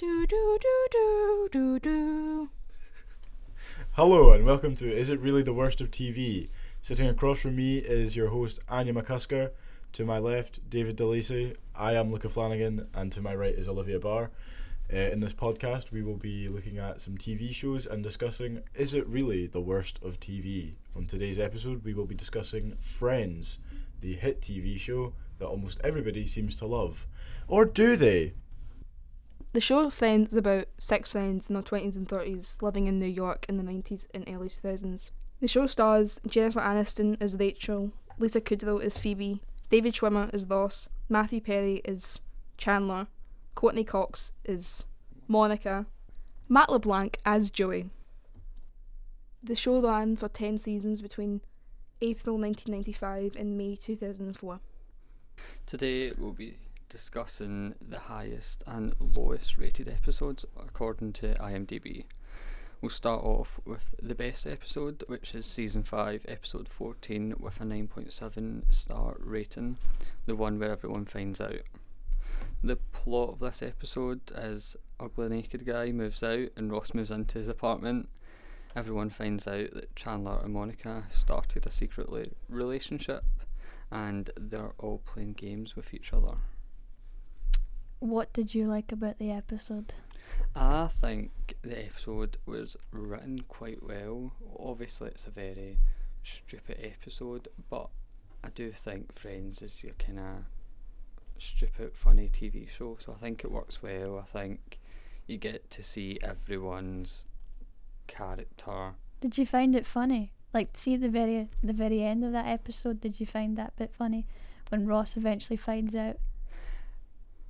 Do do do do do do. Hello and welcome to Is It Really the Worst of TV? Sitting across from me is your host Anya McCusker. To my left, David DeLacy. I am Luca Flanagan, and to my right is Olivia Barr. In this podcast, we will be looking at some TV shows and discussing Is It Really the Worst of TV? On today's episode, we will be discussing Friends, the hit TV show that almost everybody seems to love. Or do they? The show Friends is about six friends in their 20s and 30s living in New York in the 90s and early 2000s. The show stars Jennifer Aniston as Rachel, Lisa Kudrow as Phoebe, David Schwimmer as Ross, Matthew Perry as Chandler, Courtney Cox as Monica, Matt LeBlanc as Joey. The show ran for 10 seasons between April 1995 and May 2004. Today we'll be discussing the highest and lowest rated episodes according to IMDb. We'll start off with the best episode, which is season 5 episode 14 with a 9.7 star rating, the one where everyone finds out. The plot of this episode is ugly naked guy moves out and Ross moves into his apartment. Everyone finds out that Chandler and Monica started a secret relationship and they're all playing games with each other. What did you like about the episode? I think the episode was written quite well. Obviously it's a very stupid episode, but I do think Friends is your kind of stupid funny TV show, so I think it works well. I think you get to see everyone's character. Did you find it funny? Like, see the very end of that episode, did you find that bit funny when Ross eventually finds out?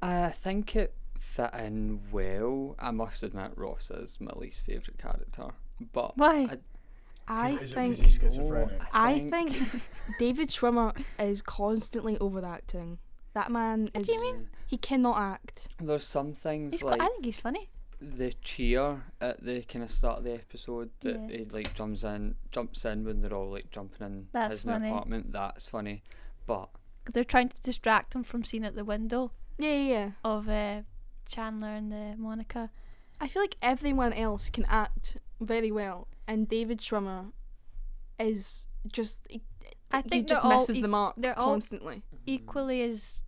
I think it fit in well. I must admit Ross is my least favourite character. But Why? I Is it think 'cause he's schizophrenic? I think David Schwimmer is constantly overacting. That man What is do you mean? he cannot act. there's some things He's like I think he's funny. the cheer at the kind of start of the episode that Yeah. he like jumps in when they're all like jumping in That's his new funny. apartment. That's funny, but They're trying to distract him from seeing at the window Yeah. of Chandler and Monica. I feel like everyone else can act very well, and David Schwimmer is just he think just they're all misses the mark they're all constantly. Equally as,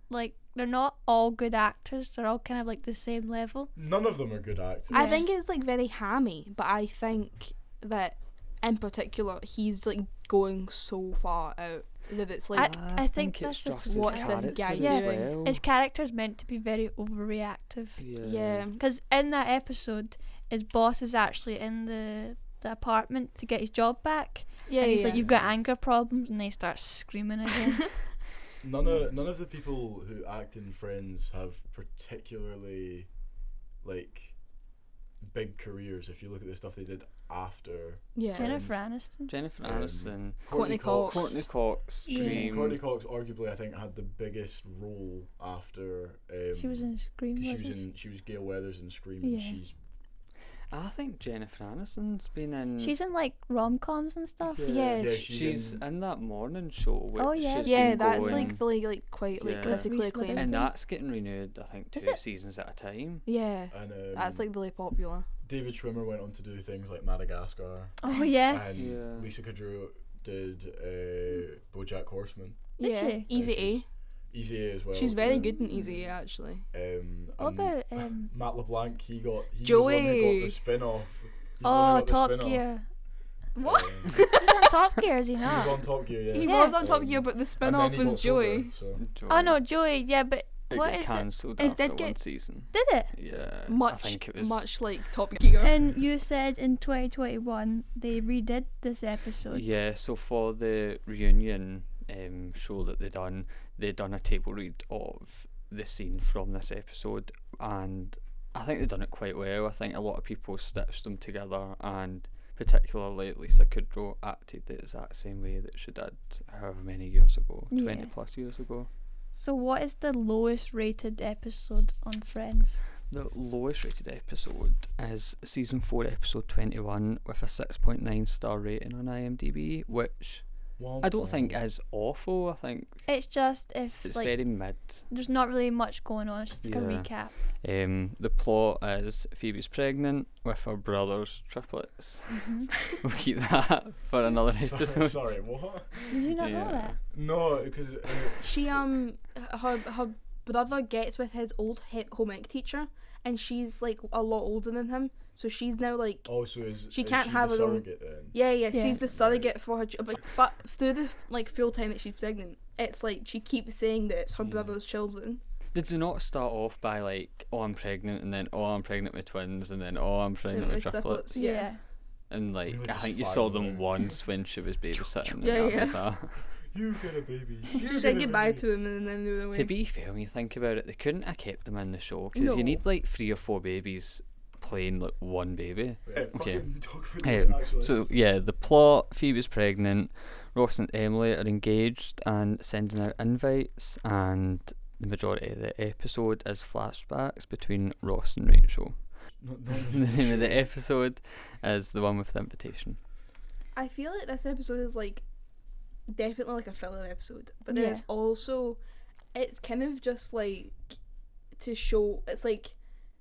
like, they're not all good actors. They're all kind of like the same level. None of them are good actors. Yeah. I think it's like very hammy, but I think that in particular he's like going so far out that it's like I think it's that's just his what's this character guy as doing? well. his character's meant to be very overreactive. yeah. Because in that episode, his boss is actually in the apartment to get his job back. Yeah, And he's yeah. like, "You've got anger problems," and they start screaming at him. None of the people who act in Friends have particularly like big careers. If you look at the stuff they did after yeah. Jennifer Aniston. Jennifer Um, Aniston, Courtney Cox. Courtney Cox, Yeah. Scream. Courtney Cox arguably I think had the biggest role after She was in Scream. 'cause wasn't she? she was Gail Weathers in Scream and Yeah. she's I think Jennifer Aniston's been in. She's in like rom-coms and stuff. Yeah, she's in that morning show. Which Oh, yeah. has Yeah, been that's going, like really like quite like Yeah. critically Reese acclaimed. and Witherspoon. that's getting renewed. I think Is 2 it? seasons at a time. Yeah, and that's like really popular. David Schwimmer went on to do things like Madagascar Oh yeah. and Yeah. Lisa Kudrow did BoJack Horseman. Did Yeah, she? Easy A. Easy A as well. She's very yeah. good in Easy A actually. What And about Matt LeBlanc? He was the one who Joey. got the spin-off. He's the one who got the Top spin-off. Gear? What? He's on Top Gear, is he He was not? on Top Gear, yeah. He Yeah. was on Top Gear, but the And spin-off then he was got Joey. sober, so. Oh no, Joey. Yeah, but It what got is it? cancelled It after did one get- season. Did it? Yeah, I Much, think it was. much like Top Gear. And you said in 2021 they redid this episode. Yeah, so for the reunion show that they done a table read of the scene from this episode, and I think they done it quite well. I think a lot of people stitched them together, and particularly Lisa Kudrow acted the exact same way that she did however many years ago, 20 Yeah. plus years ago. So what is the lowest rated episode on Friends? The lowest rated episode is season 4 episode 21 with a 6.9 star rating on IMDb, which I don't think is awful. I think It's just if it's like very mid. there's not really much going on. It's just like a Yeah. recap. The plot is Phoebe's pregnant with her brother's triplets. We'll keep that for another episode. Sorry, what? Did you not know Yeah. that? No, because She her brother gets with his old home ec teacher, and she's like a lot older than him, so she's now like also is She is can't she have the her own- surrogate then? yeah, Yeah. she's the surrogate for her, but through the like full time that she's pregnant, it's like she keeps saying that it's her Yeah. brother's children. Did they not start off by like, oh, I'm pregnant, and then, oh, I'm pregnant with twins, and then, oh, I'm pregnant with with triplets? triplets. Yeah. And like, Really I just think you fired saw them them out. once when she was babysitting. Yeah, and that yeah. was that. You get a baby. She You said get a goodbye baby. to them and then they were away. To be fair, when you think about it, they couldn't have kept them in the show because No. you need like 3 or 4 babies playing like one baby. Yeah, Okay. fucking talk about Um, the actual So episode. yeah, the plot: Phoebe's pregnant, Ross and Emily are engaged and sending out invites, and the majority of the episode is flashbacks between Ross and Rachel. The name of the episode is the one with the invitation. I feel like this episode is like definitely like a filler episode, but then Yeah. it's also it's kind of just like to show it's like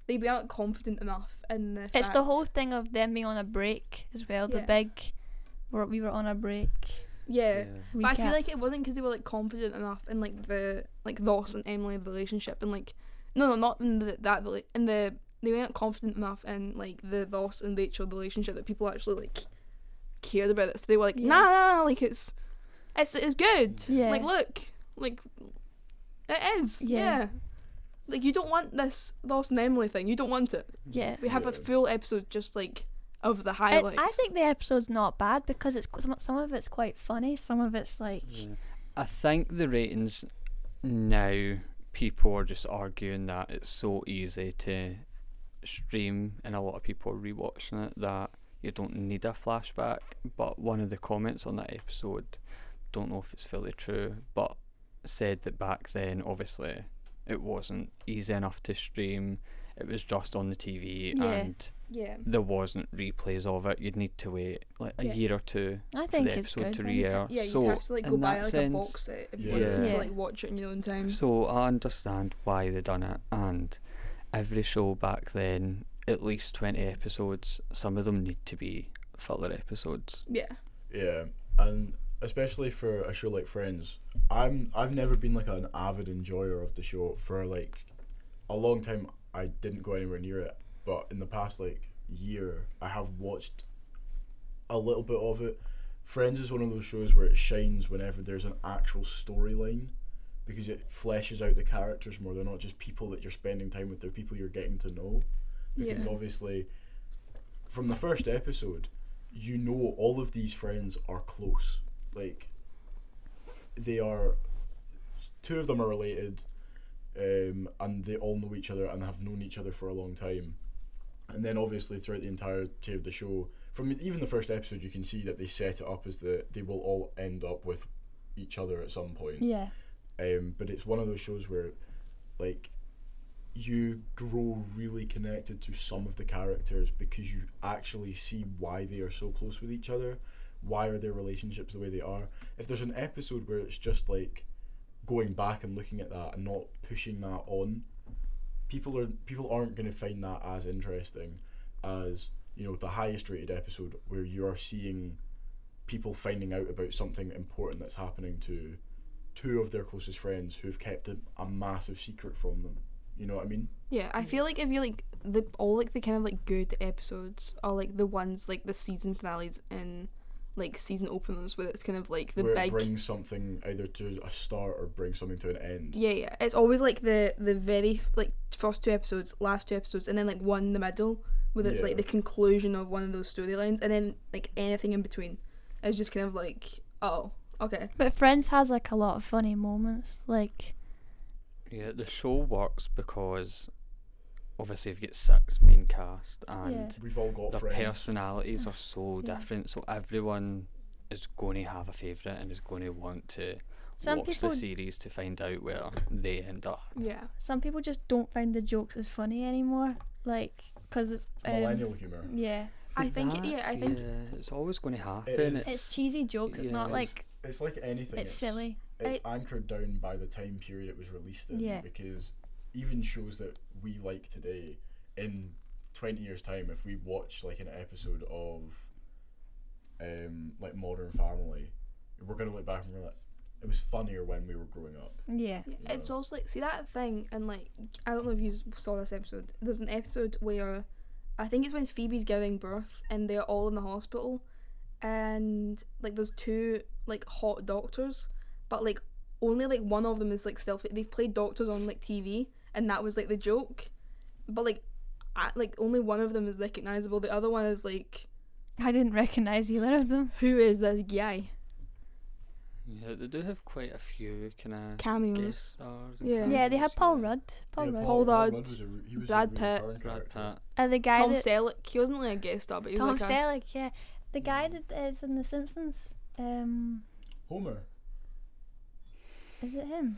they weren't confident enough in the It's the fact- whole thing of them being on a break as well. The Yeah. big, we were on a break. yeah. But I feel recap. like it wasn't because they were like confident enough in like the like Ross and Emily relationship and like no not in they weren't confident enough in like the Ross and Rachel relationship that people actually like cared about it. So they were like Yeah. nah, like it's good. Yeah. Like look, like it is. Yeah. Yeah. Like you don't want this Ross and Emily thing. You don't want it. Yeah. We have a Yeah. full episode just like of the I highlights. think the episode's not bad because it's some of it's quite funny. Some of it's like I think the ratings now, people are just arguing that it's so easy to stream, and a lot of people are rewatching it, that you don't need a flashback. But one of the comments on that episode, don't know if it's fully true, but said that back then obviously it wasn't easy enough to stream. It was just on the TV, Yeah. and yeah. there wasn't replays of it. You'd need to wait like a Yeah. year or two I for think the it's episode good. to Like, re-air. Yeah, so you'd have to like go in buy that like sense, a box set if you Yeah. wanted to Yeah. like watch it in your own time. So I understand why they done it, and every show back then, at least 20 episodes. Some of them need to be filler episodes. Yeah. Yeah, and especially for a show like Friends, I've never been like an avid enjoyer of the show. For like a long time I didn't go anywhere near it, but in the past like year I have watched a little bit of it. Friends is one of those shows where it shines whenever there's an actual storyline, because it fleshes out the characters more. They're not just people that you're spending time with, they're people you're getting to know. Because Yeah. obviously from the first episode you know all of these friends are close. Like, they are, 2 of them are related, and they all know each other and have known each other for a long time. And then obviously throughout the entirety of the show, from even the first episode, you can see that they set it up as they will all end up with each other at some point. yeah, But it's one of those shows where, like, you grow really connected to some of the characters because you actually see why they are so close with each other. Why are their relationships the way they are? If there's an episode where it's just like going back and looking at that and not pushing that on, people aren't going to find that as interesting as, you know, the highest rated episode where you are seeing people finding out about something important that's happening to 2 of their closest friends who've kept a massive secret from them. You know what I mean? Yeah, I feel like if you like all like the kind of like good episodes are like the ones like the season finales and like season openers where it's kind of like the where big it brings something either to a start or brings something to an end. yeah, it's always like the very like first 2 episodes, last 2 episodes, and then like one in the middle where it's like Yeah. the conclusion of one of those storylines, and then like anything in between is just kind of like, oh, okay. but Friends has like a lot of funny moments. Like Yeah, the show works because obviously you've got 6 main cast, and Yeah. We've all got their friends. personalities are so Yeah. different, so everyone is going to have a favourite and is going to want to Some watch people- the series to find out where they end up. Yeah. some people just don't find the jokes as funny anymore. Like because it's Millennial humour. yeah, I But think that's- yeah, I think it's always going to happen. is. it's cheesy jokes. It's not Yeah. like it's like anything. It's silly. It's anchored down by the time period it was released in. Yeah. Because even shows that we like today, in 20 years' time, if we watch like an episode of like Modern Family, we're gonna look back and we're like, it was funnier when we were growing up. Yeah. Yeah, You it's know. also like, see that thing, and like, I don't know if you saw this episode. There's an episode where I think it's when Phoebe's giving birth and they're all in the hospital, and like there's two like hot doctors, but like only like one of them is like still. They've played doctors on like TV, and that was like the joke, but like, like only one of them is recognizable. The other one is like, I didn't recognise either of them. who is this guy? Yeah, they do have quite a few kind of Cameos. guest stars. And Yeah. Yeah, they had cameos, Paul yeah. Rudd. Paul Yeah, Rudd. Paul Rudd, he was Brad a Pitt. recurring Brad character. Pitt. The guy Tom that Selleck. He wasn't like a guest star, but he was Tom like a Selleck, yeah. The guy that is in The Simpsons. Homer. Is it him?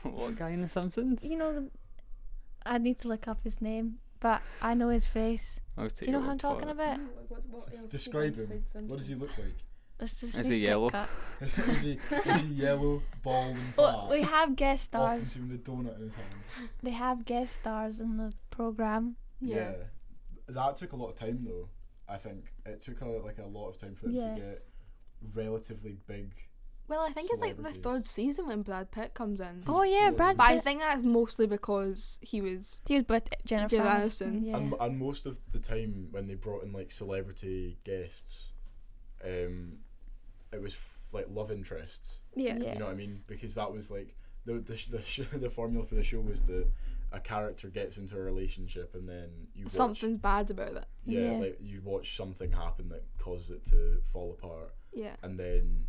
What guy in The Simpsons? You know, I need to look up his name, but I know his face. I'll Do take you know your who I'm word for talking it. about? Describe him. What does he look like? This Is he needs to get yellow? cut. is he yellow, bald, and Well, fat? we have guest Often stars. seen with a donut in his hand. They have guest stars in the program. Yeah. That took a lot of time though. I think it took a lot of time for them Yeah. to get relatively big. Well, I think it's like the Celebrities. third season when Brad Pitt comes in. Oh yeah, Brad But I Pitt. think that's mostly because he was. He was with Jennifer Jennifer Aniston. Aniston. Yeah. And most of the time when they brought in like celebrity guests, it was like love interests. Yeah. Yeah. You know what I mean? Because that was like the formula for the show was that a character gets into a relationship and then you watch, Something's bad about it. Yeah. like you watch something happen that causes it to fall apart, Yeah. and then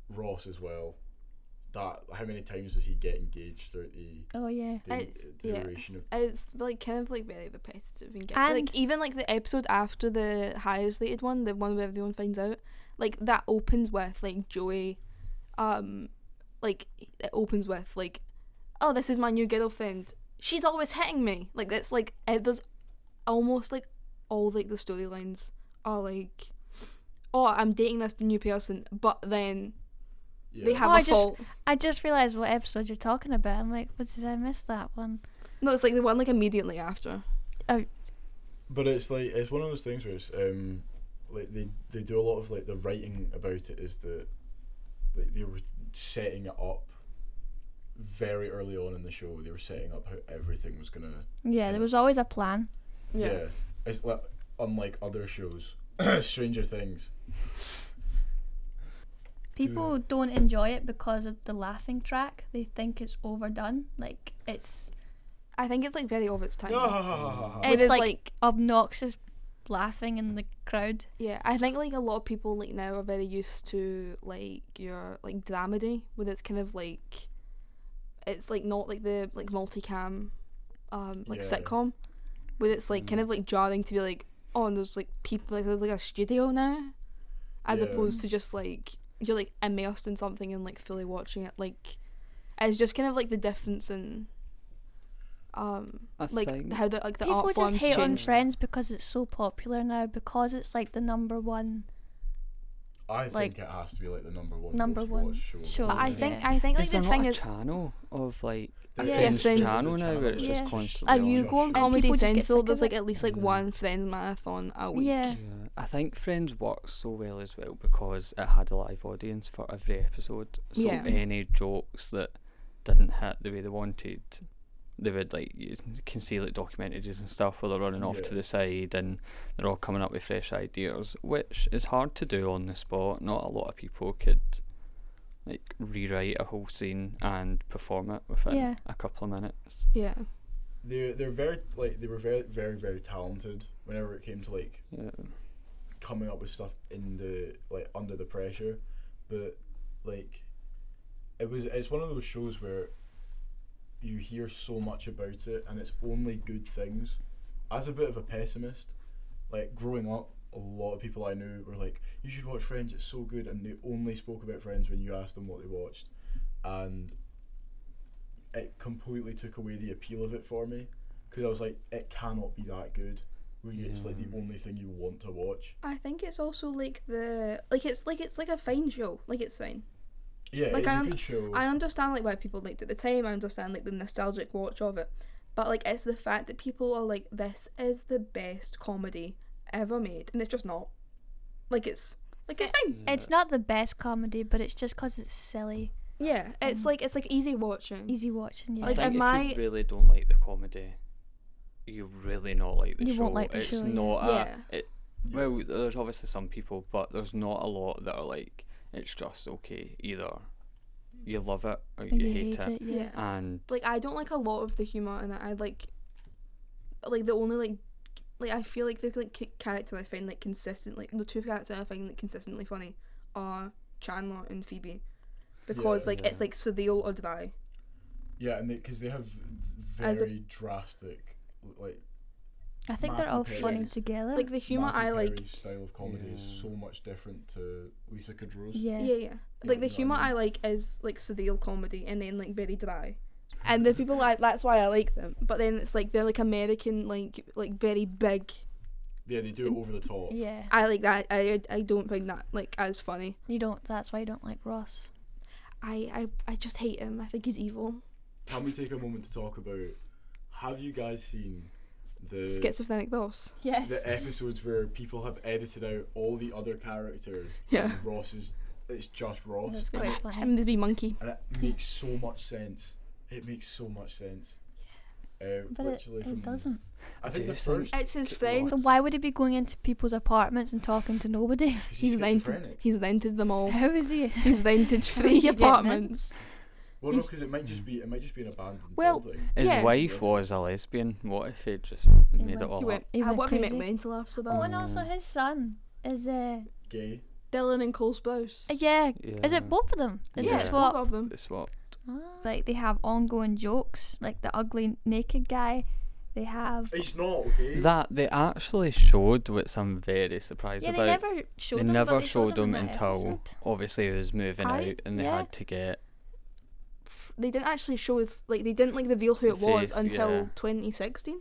Ross as well. That how many times does he get engaged throughout Oh yeah. the It's- yeah. duration of? It's like kind of like very repetitive and, And- like even like the episode after the highest rated one, the one where everyone finds out, like that opens with like Joey, like it opens with like, oh, this is my new girlfriend. She's always hitting me. Like that's like there's almost like all like the storylines are like, oh, I'm dating this new person, but then Yeah. they have Oh, a I just- fault. I just realised what episode you're talking about. I'm like, what did I miss that one? No, it's like the one like immediately after. But it's like it's one of those things where it's like they do a lot of like the writing about it is that like they were setting it up very early on in the show. They were setting up how everything was gonna. Yeah, Kind there of- was always a plan. Yeah. It's like unlike other shows, Stranger Things. People don't enjoy it because of the laughing track. They think it's overdone. Like it's I think it's like very of its time. It's With its, like obnoxious laughing in the crowd. yeah, I think like a lot of people like now are very used to like your like dramedy, with its kind of like, it's like not like the like multicam, like Yeah. sitcom, with it's like kind Mm. of like jarring to be like, oh, and there's like people like there's like a studio now, as Yeah. opposed to just like you're like immersed in something and like fully watching it. Like it's just kind of like the difference in I like think how the like the People art forms just hate on changed. Friends because it's so popular now, because it's like the number one. I think like, it has to be like the number one number most one watched show. of show. all But I time. think Yeah. I think like is there the not thing a is, channel of like a The Friends Friends is a channel now where it's Yeah. just constantly if you on? go on And Comedy people just get Central, sick there's of like it. at least like Yeah. one Friends marathon a week. Yeah. Yeah, I think Friends works so well as well because it had a live audience for every episode. So Yeah. any jokes that didn't hit the way they wanted, they would like, you can see like documentaries and stuff where they're running off to Yeah. the side and they're all coming up with fresh ideas, which is hard to do on the spot. Not a lot of people could like rewrite a whole scene and perform it within Yeah. a couple of minutes. Yeah. They're very like they were very very very talented whenever it came to like Yeah. coming up with stuff in the like under the pressure, but like it's one of those shows where you hear so much about it and it's only good things. As a bit of a pessimist, like growing up, a lot of people I knew were like, you should watch Friends, it's so good, and they only spoke about Friends when you asked them what they watched, and it completely took away the appeal of it for me, because I was like, it cannot be that good. where it's like the only thing you want to watch. I think it's also like it's like a fine show. Like it's fine. Yeah, Like, it's a good show. I understand like why people liked it at the time. I understand like the nostalgic watch of it, but like it's the fact that people are like, this is the best comedy ever made, and it's just not. Like it's fine. It's not the best comedy, but it's just 'cause it's silly, Yeah, it's like easy watching. easy watching. Yeah. I Like, think if if you really don't like the comedy, you really not like the You show. won't like the It's show, yeah. not Yeah. well, there's obviously some people, but there's not a lot that are like, it's just okay. Either you love it or Or you hate it. Yeah. And Like I don't like a lot of the humor in it. I like the only like I feel like the like characters I find like consistent, like the two characters I find like consistently funny are Chandler and Phoebe, because Yeah. like it's like surreal or dry. Yeah, and because they have As a- very drastic, like I think they're all Matthew funny Perry. together. Like the humor Matthew I like. Perry's style of comedy is Yeah. so much different to Lisa Kudrow's. yeah. Yeah. Like the know what I humor I mean? like is like surreal comedy and then like very dry. And the people like, that's why I like them. But then it's like they're like American, like very big. Yeah, they do it over the top. Yeah. I like that. I don't find that like as funny. You don't. That's why you don't like Ross. I just hate him. I think he's evil. Can we take a moment to talk about? Have you guys seen the Schizophrenic boss. Yes. the episodes where people have edited out all the other characters? Yeah. And Ross is it's just Ross. That's and, quite it, funny. Him the wee monkey. and it makes so much sense. It makes so much sense. But literally from it doesn't. I Do think the you think- first It's his Ross- friend. So why would he be going into people's apartments and talking to nobody? he's schizophrenic. He's rented them all. How is he? He's rented How is 3 he getting in? apartments. Well, no, he's- because it might just be an abandoned Well, building. his Yeah. wife was a lesbian. What if he just He made it went- all He up? went. He went What if he crazy. went mental after that? Oh, and also his son is Gay. Dylan and Cole Sprouse. yeah. Is Yeah. it both of them? Did Yeah. they swap? Both of them. They swapped. Like they have ongoing jokes, like the ugly naked guy. They have. It's not okay. That they actually showed, which I'm very surprised Yeah, about. they never showed They him. never but they showed him him in that until episode. obviously he was moving I- out, and they yeah. had to get. They didn't actually show us, like, they didn't like reveal who The it was face, until yeah. 2016.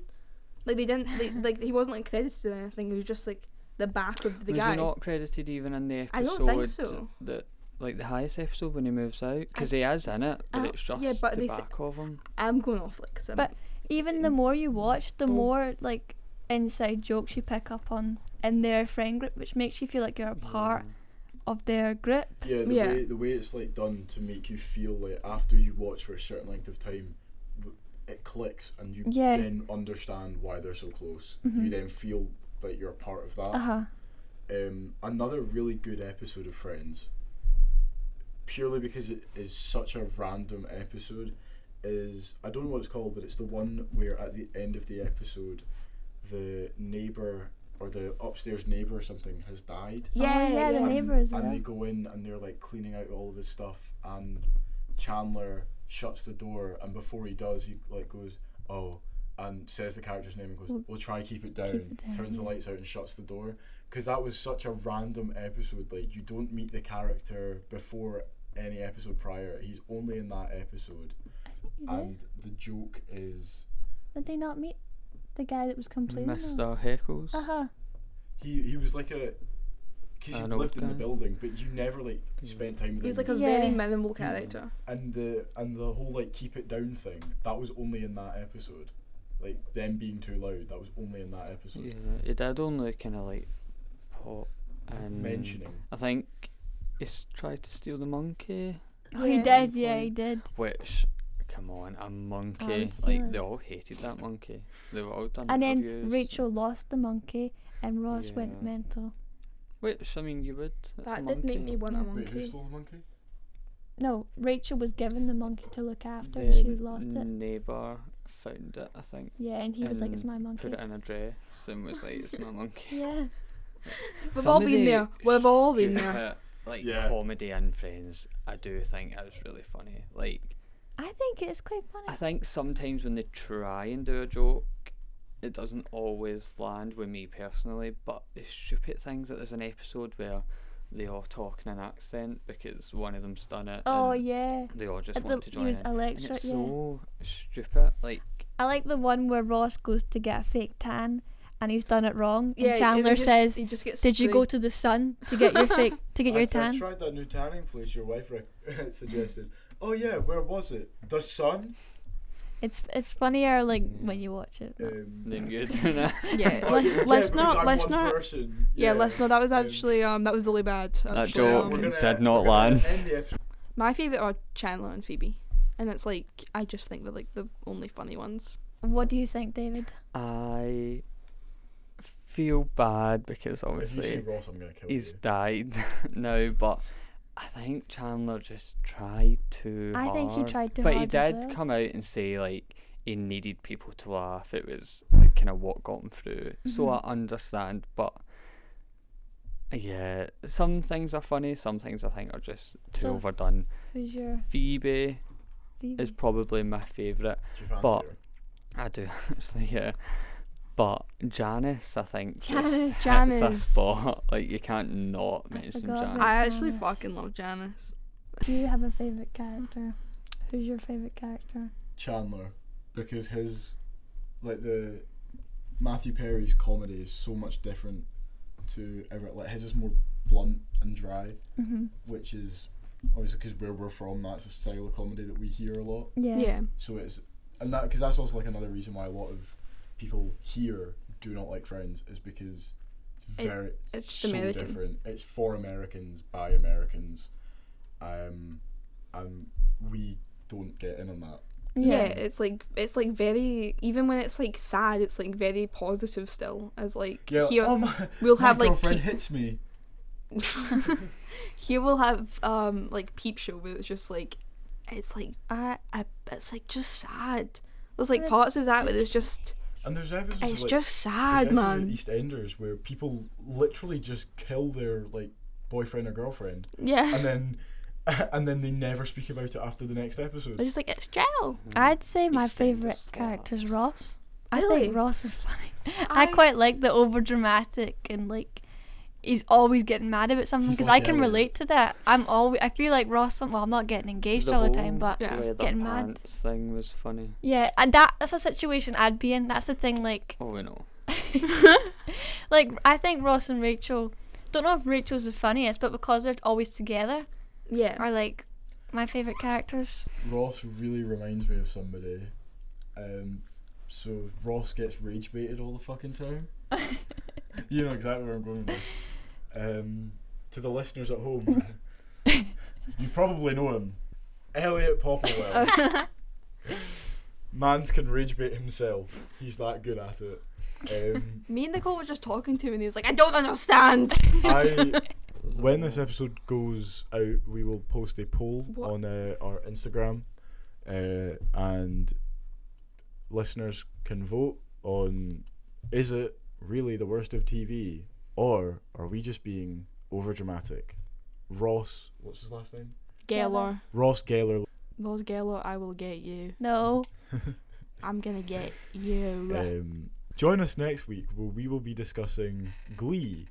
Like they didn't, like he wasn't like credited or anything. It was just like the back of the Was guy. he not credited even in the I episode? don't think so. That like the highest episode when he moves out, because he is in it, but it's just yeah, but the they s- back of him. I'm going off like. 'Cause I'm- But even the more you watch, the Oh. more like inside jokes you pick up on in their friend group, which makes you feel like you're a part of their group. Yeah, Yeah. the way it's like done to make you feel like after you watch for a certain length of time, it clicks and you Yeah. then understand why they're so close. Mhm. You then feel like you're a part of that. Uh huh. Another really good episode of Friends, purely because it is such a random episode, is I don't know what it's called, but it's the one where at the end of the episode, the neighbor or the upstairs neighbor or something has died. yeah, yeah, the yeah. neighbour as And well. they go in and they're like cleaning out all of his stuff, and Chandler shuts the door, and before he does, he like goes, "Oh," and says the character's name and goes, "We'll try keep it down." Keep it down, Turns the yeah. lights out and shuts the door. Because that was such a random episode. Like you don't meet the character before any episode prior. He's only in that episode, I think you did. and the joke is Did they not meet the guy that was complaining? Mr. Heckles. Uh huh. he was like a. Because you An old lived in the guy. building, but you never like spent time with He was him. like a Yeah. very minimal character. And the whole like keep it down thing, that was only in that episode. Like them being too loud, that was only in that episode. Yeah, he did only kind of like pop and Mentioning. I think he's tried to steal the monkey, Oh, he Yeah. did. Yeah, he did. which, come on, a monkey. would Like steal they it. all hated that monkey. They were all done And then reviews. Rachel lost the monkey, and Ross went Yeah. mental. Which I mean, you would. It's a That monkey. did make me want a Wait, who monkey. stole the monkey? No, Rachel was given the monkey to look after, The and she lost it. neighbour found it, I think. Yeah, and he was like, "It's and my monkey." Put it in a dress and was like, "It's my monkey." Yeah. We've Some all of been the there. We've all been there. stupid, Like Yeah. comedy and Friends, I do think is really funny. Like I think it's quite funny. I think sometimes when they try and do a joke, it doesn't always land with me personally. But the stupid things that there's an episode where they all talk in an accent because one of them's done it. Oh and yeah. They all just The- want to join use in. a And lecture, it's yeah. so stupid. Like I like the one where Ross goes to get a fake tan, and he's done it wrong. Yeah, and Chandler says, he just gets "Did you go sprayed. to the sun to get your I tan?" tried that new tanning place your wife suggested. Oh yeah, where was it? The sun. It's funnier like when you watch it. Then you're doing it. Yeah, Oh, let's because not I'm let's one not. person. Yeah, let's not. That was Um, actually that was really bad. That Actually, joke We're gonna- did not we're gonna land. end the episode. my favorite are Chandler and Phoebe, and it's like I just think they're like the only funny ones. What do you think, David? I feel bad because If you obviously say Ross, I'm gonna kill he's you. died now, but I think Chandler just tried too hard. I think he tried too but hard. he as did well. come out and say like he needed people to laugh. It was like kind of what got him through. So Mhm. I understand, but yeah, some things are funny. Some things I think are just too So- overdone. Who's your Phoebe Phoebe? is probably my favourite. Do you fancy but- her? I do actually, yeah. But Janice, I think, Janice. just hits a Janice. spot. Like you can't not I mention forgot Janice. about I actually Janice. fucking love Janice. Do you have a favourite character? Who's your favourite character? Chandler, because his the Matthew Perry's comedy is so much different to like his is more blunt and dry, Mm-hmm. which is obviously because where we're from, that's a style of comedy that we hear a lot. Yeah. Yeah. So it's because that's also like another reason why a lot of people here do not like Friends is because it's it's so American. different. It's for Americans by Americans, and we don't get in on that. Yeah, it's like very, even when it's like sad, it's like very positive still. As like Yeah. here Oh my! we'll My have like girlfriend hits me. here we'll have like Peep Show where it's just like it's like it's like just sad. There's like But parts of that where it's just And there's episodes. it's like, just there's sad, episodes of man. EastEnders where people literally just kill their like boyfriend or girlfriend, Yeah. and then they never speak about it after the next episode. They're just like it's jail. I'd say my EastEnders favourite character's slaps. Ross. I Really? think Ross is funny. I quite like the over dramatic and like he's always getting mad about something He's because like I can Elliot. relate to that. I feel like Ross. Well, I'm not getting engaged all the time, but Yeah. leather getting mad. pants thing was funny. yeah, and that's a situation I'd be in. That's the thing. Like, Oh, we know. like I think Ross and Rachel. Don't know if Rachel's the funniest, but because they're always together, Yeah. are like my favourite characters. Ross really reminds me of somebody. So Ross gets rage baited all the fucking time. You know exactly where I'm going with this. To the listeners at home, you probably know him, Elliot Popplewell. Mans can rage bait himself. He's that good at it. Me and Nicole were just talking to him and he's like, I don't understand. When this episode goes out, we will post a poll What? on our Instagram, and listeners can vote on: is it really the worst of TV, or are we just being over dramatic? Ross, what's his last name? Geller. Ross Geller. Those Geller, I will get you. No. I'm gonna get you. Join us next week where we will be discussing Glee,